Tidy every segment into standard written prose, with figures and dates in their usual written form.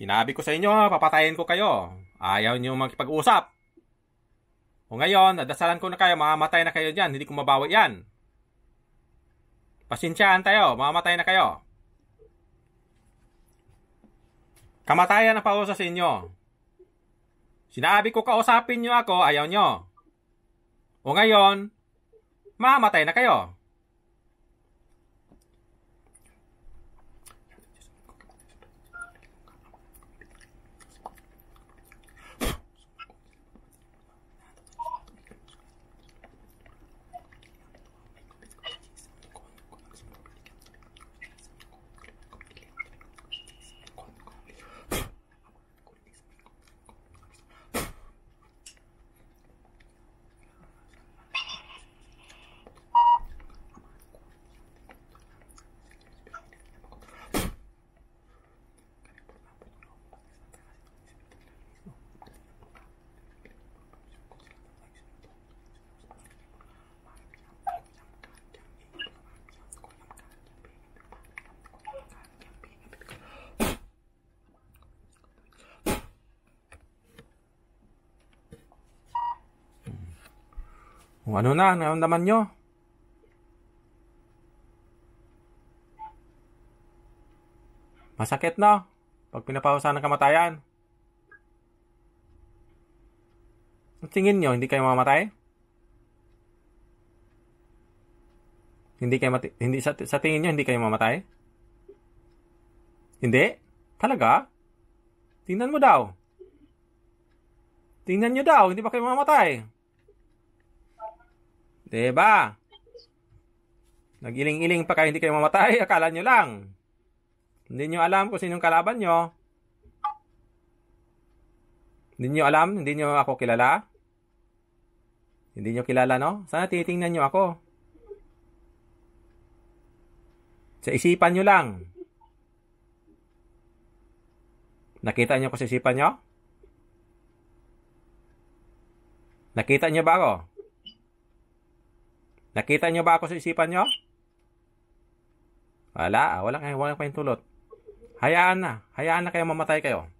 Sinabi ko sa inyo, papatayin ko kayo. Ayaw niyo makipag-usap. O ngayon, nadasalan ko na kayo, mamamatay na kayo dyan. Hindi ko mabawi yan. Pasensyaan tayo, mamamatay na kayo. Kamatayan ang pausa sa inyo. Sinabi ko kausapin nyo ako, ayaw nyo. O ngayon, mamamatay na kayo. Kung ano na, naman nyo. Masakit na. Pag pinapahusan ng kamatayan. Tingin nyo, hindi kayo mamamatay? Hindi sa tingin nyo, hindi kayo mamatay? Hindi? Talaga? Tingnan mo daw. Tingnan nyo daw, hindi ba kayo mamamatay? Diba? Nag-iling-iling pa kayo, hindi kayo mamatay. Akala nyo lang. Hindi nyo alam kung sinong kalaban nyo. Hindi nyo alam, hindi nyo ako kilala. Hindi nyo kilala, no? Sana titingnan nyo ako. Sa isipan nyo lang. Nakita nyo ko sa isipan nyo? Nakita nyo ba ako? Nakita nyo ba ako sa isipan nyo? Walang kayong tulot. Hayaan na kayo mamatay kayo.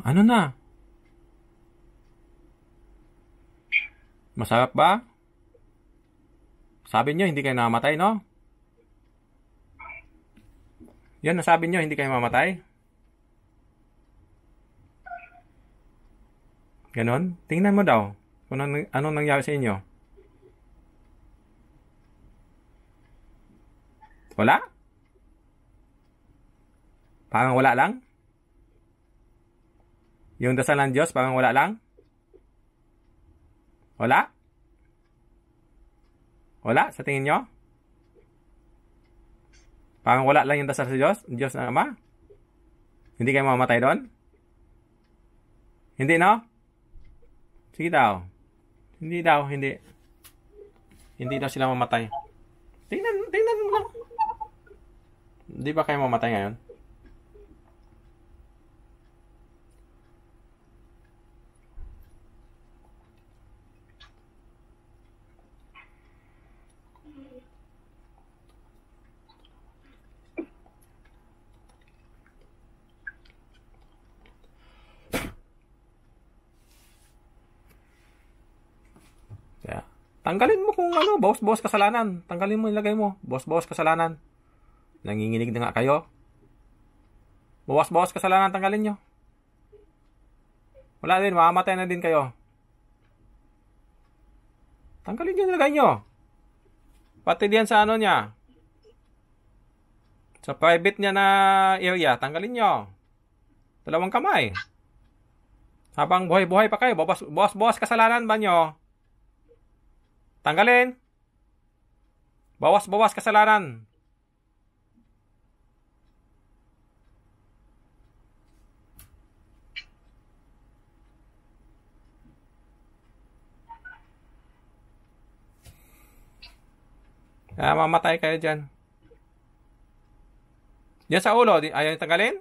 Ano na? Masarap ba? Sabi nyo, hindi kayo namamatay, no? Yan, nasabi nyo, hindi kayo mamatay? Ganon? Tingnan mo daw kung anong nangyari sa inyo. Wala? Parang wala lang? Yung dasal ng Diyos, parang wala lang? Wala? Wala? Sa tingin nyo? Parang wala lang yung dasal sa Diyos? Diyos na Ama? Hindi kayo mamamatay doon? Hindi, no? Sige daw. Hindi daw, hindi. Hindi daw sila mamatay. Tingnan mo lang. Hindi ba kayo mamatay ngayon? Kaya, tanggalin mo kung ano, bawas kasalanan. Tanggalin mo, ilagay mo. Bawas kasalanan. Nanginginig na nga kayo. Bawas kasalanan, tanggalin nyo. Wala din, mamamatay na din kayo. Tanggalin nyo, ilagay nyo. Pati diyan sa ano niya. Sa private niya na area, tanggalin nyo. 2 kamay. Habang buhay pa kayo, bawas kasalanan ba nyo? Tanggalin. Bawas-bawas kasalanan. Mamatay kayo dyan. Diyan sa ulo, ayaw tanggalin?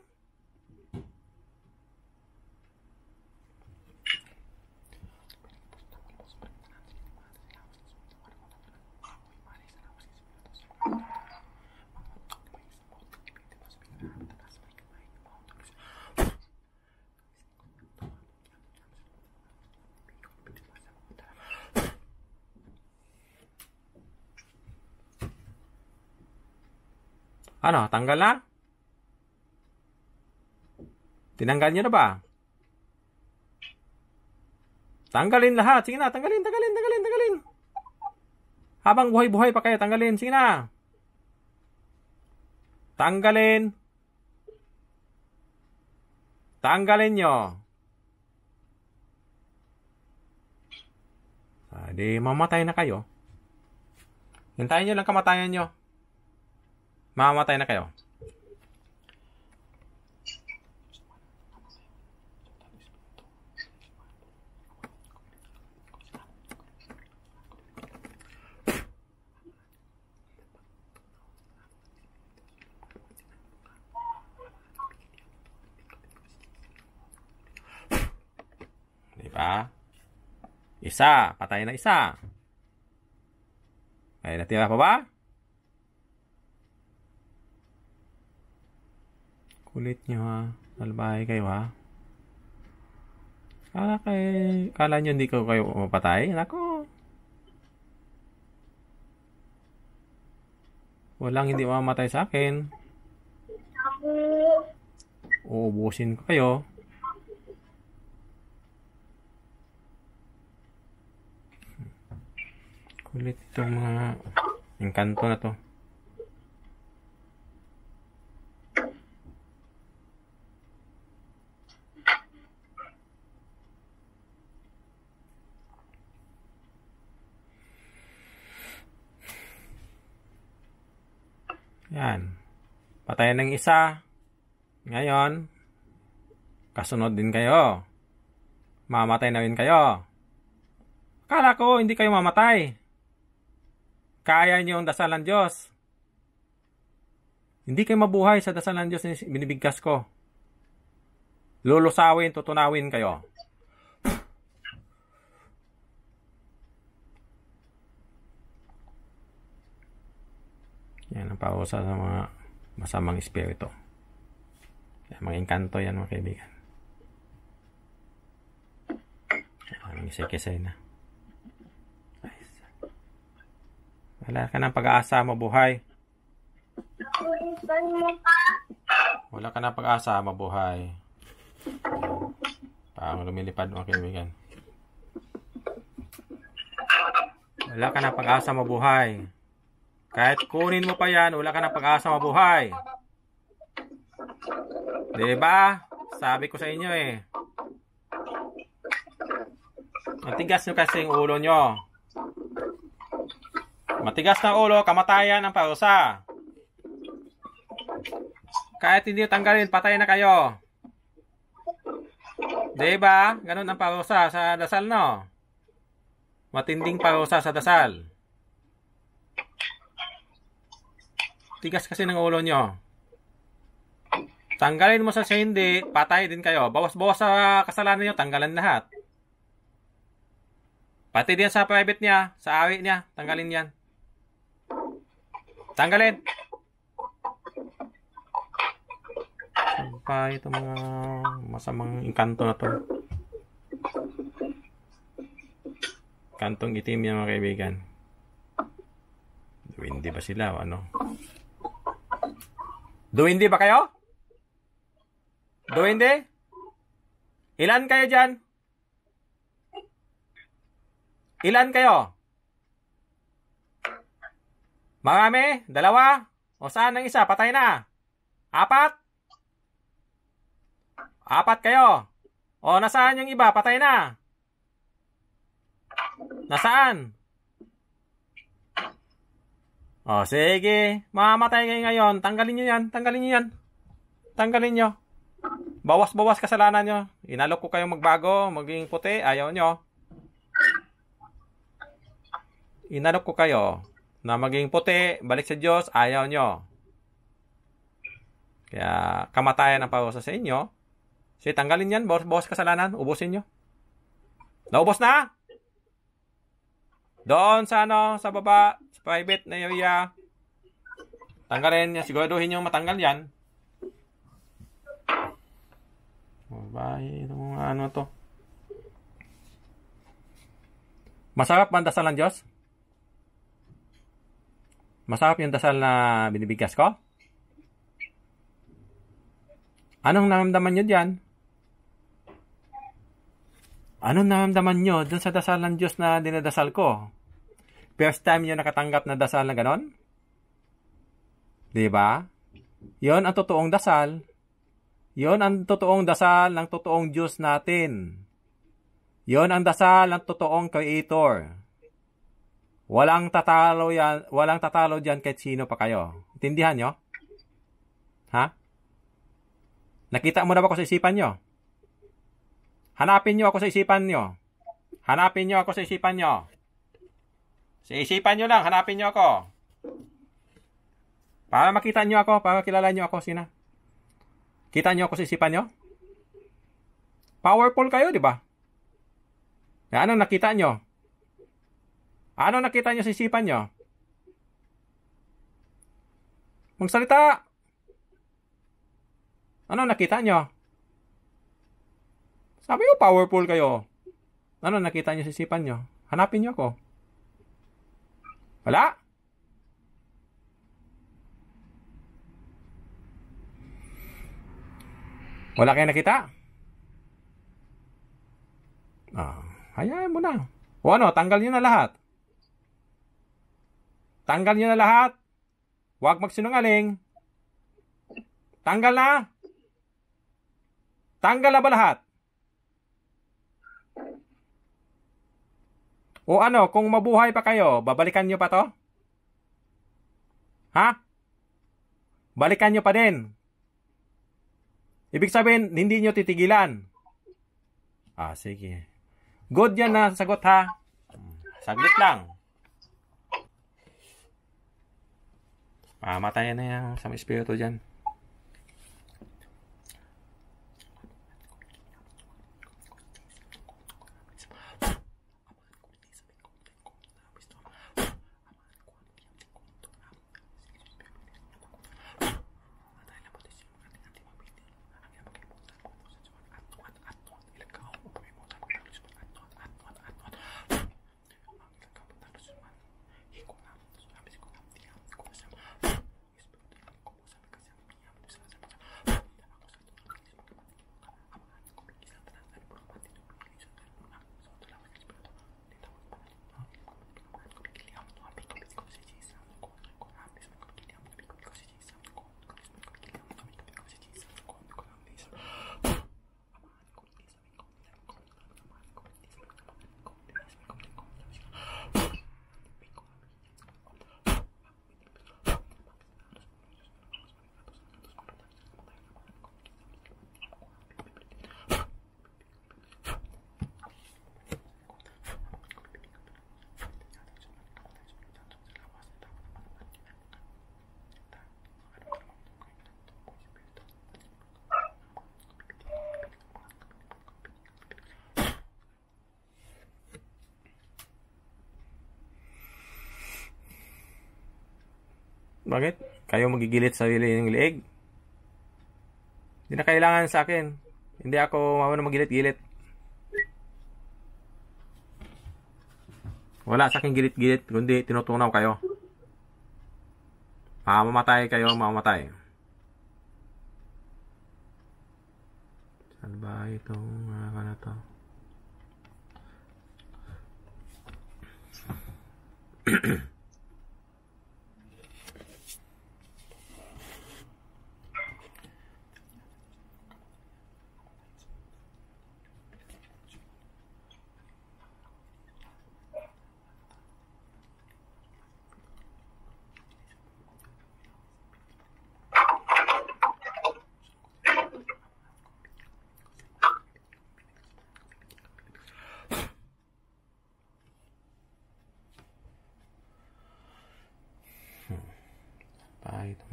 Ano, tanggal na? Tinanggal nyo na ba? Tanggalin lahat. Sige na, tanggalin. Habang buhay-buhay pa kayo, tanggalin. Sige na. Tanggalin. Tanggalin nyo. Di mamatay na kayo. Hintayin nyo lang kamatayan nyo. Mamamatay na kayo. Diba? Isa. Patay na isa. Ay, natira pa ba? Kulit nyo ha. Salbahe kayo ha. Kala nyo hindi ko kayo mapatay? Nako. Walang hindi mamamatay sa akin. Uubusin ko kayo. Kulit itong mga engkanto na to. Yan. Patayan ng isa. Ngayon, kasunod din kayo. Mamatay na rin kayo. Akala ko hindi kayo mamatay. Kaya niyo ang dasal ng Diyos. Hindi kayo mabuhay sa dasal ng Diyos na binibigkas ko. Lulusawin, tutunawin kayo. Yan ang pausa sa mga masamang espiritu. Mga engkanto yan mga kaibigan. Ang isay-kisay na. Wala ka ng pag-asa mabuhay. Wala ka ng pag-asa mabuhay. Parang lumilipad mga kaibigan. Wala ka ng pag-asa mabuhay. Kahit kunin mo pa yan, wala ka ng pag-asa mabuhay. Diba? Sabi ko sa inyo eh. Matigas nyo kasi yung ulo nyo. Matigas na ulo, kamatayan ang parusa. Kahit hindi tanggalin, patay na kayo. Diba? Ganun ang parusa sa dasal, no? Matinding parusa sa dasal. Tigas kasi ng ulo nyo. Tanggalin mo sa hindi, patay din kayo. Bawas-bawas sa kasalanan nyo, tanggalan lahat. Pati din sa private niya, sa ari niya, tanggalin yan. Tanggalin. Pa itong mga masamang engkanto na to. Kantong itim yan mga kaibigan. Duwindi ba sila o ano? Duwindi ba kayo? Duwindi? Ilan kayo dyan? Ilan kayo? Marami? Dalawa? O saan ang isa? Patay na? Apat? Apat kayo? O nasaan yung iba? Patay na? Nasaan? O, sige. Mamamatay kayo ngayon. Tanggalin nyo yan. Tanggalin nyo yan. Tanggalin nyo. Bawas-bawas kasalanan nyo. Inalok ko kayong magbago, maging puti. Ayaw nyo. Inalok ko kayo na maging puti, balik sa Diyos. Ayaw nyo. Kaya kamatayan ang pausa sa inyo. Sige, tanggalin yan. Bawas kasalanan. Ubusin nyo. Naubos na? Doon sa sa baba, sa private na area. Tanggalin niya. Siguraduhin nyo matanggal yan. Babae, ano to? Masarap ba ang dasal ng Diyos? Masarap yung dasal na binibigkas ko? Anong naramdaman nyo dyan? Anong naramdaman nyo dun sa dasal ng Diyos na dinadasal ko? First time nyo nakatanggap na dasal na ganon? Diba? Yon ang totoong dasal. Yon ang totoong dasal ng totoong Diyos natin. Yon ang dasal ng totoong Creator. Walang tatalo yan, walang tatalo diyan kahit sino pa kayo. Intindihan nyo? Ha? Nakita mo na ba ako sa isipan nyo? Hanapin nyo ako sa isipan nyo. Hanapin nyo ako sa isipan nyo. Sa isipan nyo lang, hanapin nyo ako. Para makita nyo ako, para kilala nyo ako, sina. Kita nyo ako sa isipan nyo? Powerful kayo, di ba? Anong nakita nyo? Anong nakita nyo sa isipan nyo? Magsalita! Anong nakita nyo? Sabi ko, powerful kayo. Anong nakita nyo sa isipan nyo? Hanapin nyo ako. Wala? Wala kayo nakita? Hayaan mo na. O ano, tanggal nyo na lahat. Tanggal nyo na lahat. Huwag magsinungaling. Tanggal na. Tanggal na ba lahat? O ano, kung mabuhay pa kayo, babalikan nyo pa to? Ha? Balikan nyo pa din. Ibig sabihin, hindi nyo titigilan. Sige. Good yan na sagot, ha? Saglit lang. Matayan na yung sa espiritu dyan. Bakit? Kayo magigilit sa sarili ng liig? Hindi na kailangan sa akin. Hindi ako marunong magilit-gilit. Wala sa akin gilit-gilit, kundi tinutunaw kayo. Mamamatay kayo, mamamatay. Saan ba itong na to?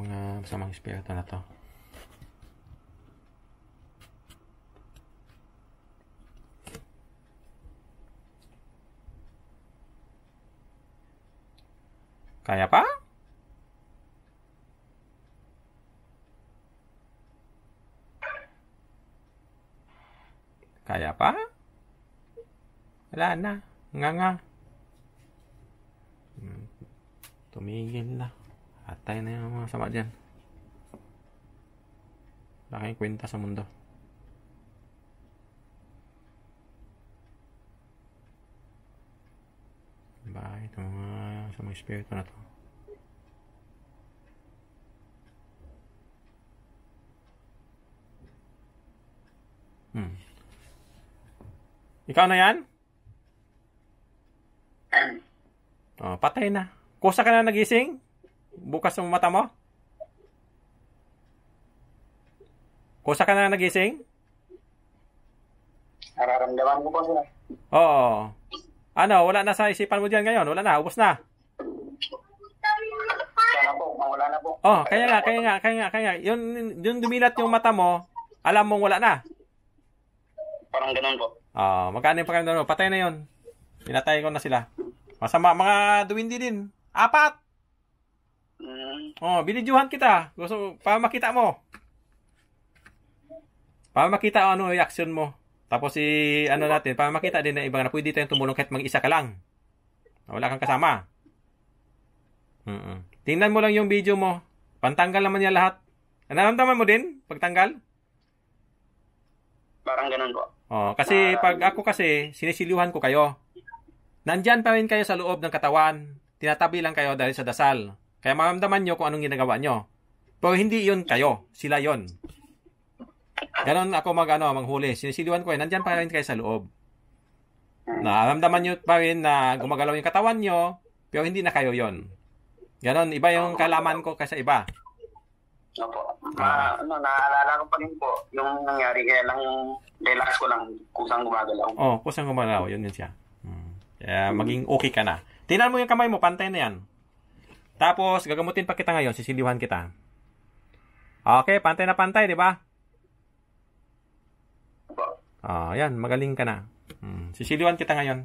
mga masamang espiritu na to. Kaya pa? Kaya pa? Wala na. Nga. Tumigil na. Atay na yung mga sama dyan. Wala kayong kwenta sa mundo. Bakit ang mga espiritu na to? Ikaw na yan? Oh, patay na. Kusa ka na nagising? Bukas ang mata mo? Kusa ka na nagising? Nararamdaman ko po sila. Oo. Ano, wala na sa isipan mo dyan ngayon? Wala na, ubos na. Sana po, mawala na po. Oh, kaya nga. Yung dumilat yung mata mo, alam mong wala na. Parang ganun po. Magkano yung pakiramdam mo? Patay na yun. Pinatay ko na sila. Masama, mga duwindi din. 4. Binidyohan kita. Gusto, para makita mo. Para makita ano reaction mo. Tapos natin, para makita din na ibang na pwede tayong tumulong kahit mag-isa ka lang. Wala kang kasama. Tingnan mo lang yung video mo. Pantanggal naman yan lahat. Nararamdaman mo din pagtanggal? Parang ganun po. Kasi pag ako kasi, sinisilihan ko kayo. Nandyan pa rin kayo sa loob ng katawan. Tinatabi lang kayo dahil sa dasal. Kaya maramdaman nyo kung anong ginagawa nyo. Pero hindi yun kayo. Sila yon. Ganon ako manghuli. Sinisilihan ko nandyan pa rin kayo sa loob. Naramdaman nyo pa rin na gumagalaw yung katawan nyo, pero hindi na kayo yon. Ganon, iba yung kalaman ko kaysa iba. Opo. Naalala ko pa rin po yung nangyari, kaya lang relax ko lang, kusang gumagalaw. Kusang gumagalaw, yun siya. Kaya maging okay ka na. Tingnan mo yung kamay mo, pantay na yan. Tapos, gagamutin pa kita ngayon, sisilihan kita. Okay, pantay na pantay, di ba? Opo. Yan, magaling ka na. Sisilihan kita ngayon.